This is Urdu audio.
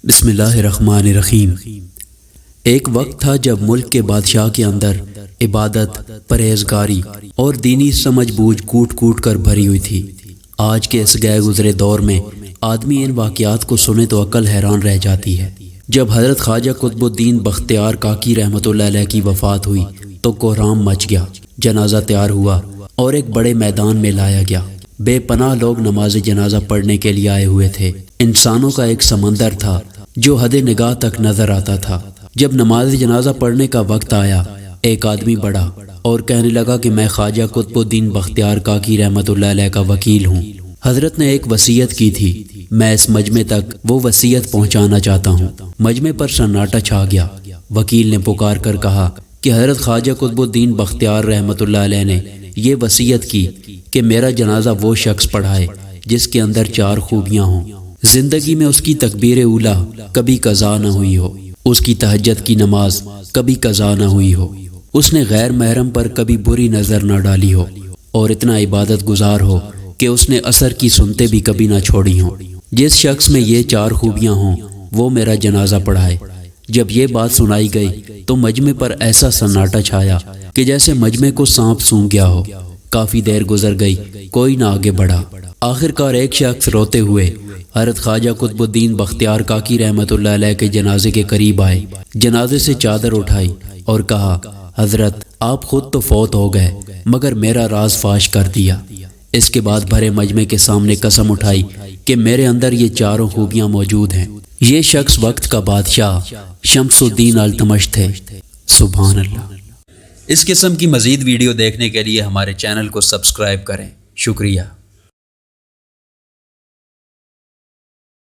بسم اللہ الرحمن الرحیم۔ ایک وقت تھا جب ملک کے بادشاہ کے اندر عبادت، پرہیزگاری اور دینی سمجھ بوجھ کوٹ کوٹ کر بھری ہوئی تھی۔ آج کے اس گئے گزرے دور میں آدمی ان واقعات کو سنے تو عقل حیران رہ جاتی ہے۔ جب حضرت خواجہ قطب الدین بختیار کاکی رحمۃ اللہ علیہ کی وفات ہوئی تو کوہرام مچ گیا۔ جنازہ تیار ہوا اور ایک بڑے میدان میں لایا گیا۔ بے پناہ لوگ نماز جنازہ پڑھنے کے لیے آئے ہوئے تھے۔ انسانوں کا ایک سمندر تھا جو حد نگاہ تک نظر آتا تھا۔ جب نماز جنازہ پڑھنے کا وقت آیا، ایک آدمی بڑھا اور کہنے لگا کہ میں خواجہ قطب الدین بختیار کاکی رحمۃ اللہ علیہ کا وکیل ہوں۔ حضرت نے ایک وصیت کی تھی، میں اس مجمع تک وہ وصیت پہنچانا چاہتا ہوں۔ مجمع پر سناٹا چھا گیا۔ وکیل نے پکار کر کہا کہ حضرت خواجہ قطب الدین بختیار رحمۃ اللہ علیہ نے یہ وصیت کی کہ میرا جنازہ وہ شخص پڑھائے جس کے اندر 4 خوبیاں ہوں۔ زندگی میں اس کی تکبیر اولیٰ کبھی قضا نہ ہوئی ہو، اس کی تہجد کی نماز کبھی قضا نہ ہوئی ہو، اس نے غیر محرم پر کبھی بری نظر نہ ڈالی ہو، اور اتنا عبادت گزار ہو کہ اس نے عصر کی سنتیں بھی کبھی نہ چھوڑی ہوں۔ جس شخص میں یہ 4 خوبیاں ہوں وہ میرا جنازہ پڑھائے۔ جب یہ بات سنائی گئی تو مجمع پر ایسا سناٹا چھایا کہ جیسے مجمع کو سانپ سونگھ گیا ہو۔ کافی دیر گزر گئی، کوئی نہ آگے بڑھا۔ آخرکار ایک شخص روتے ہوئے حضرت خواجہ قطب الدین بختیار کاکی رحمۃ اللہ علیہ کے جنازے کے قریب آئے۔ جنازے سے چادر اٹھائی اور کہا، حضرت آپ خود تو فوت ہو گئے مگر میرا راز فاش کر دیا۔ اس کے بعد بھرے مجمع کے سامنے قسم اٹھائی کہ میرے اندر یہ 4 خوبیاں موجود ہیں۔ یہ شخص وقت کا بادشاہ شمس الدین التمش تھے۔ سبحان اللہ۔ اس قسم کی مزید ویڈیو دیکھنے کے لیے ہمارے چینل کو سبسکرائب کریں۔ شکریہ۔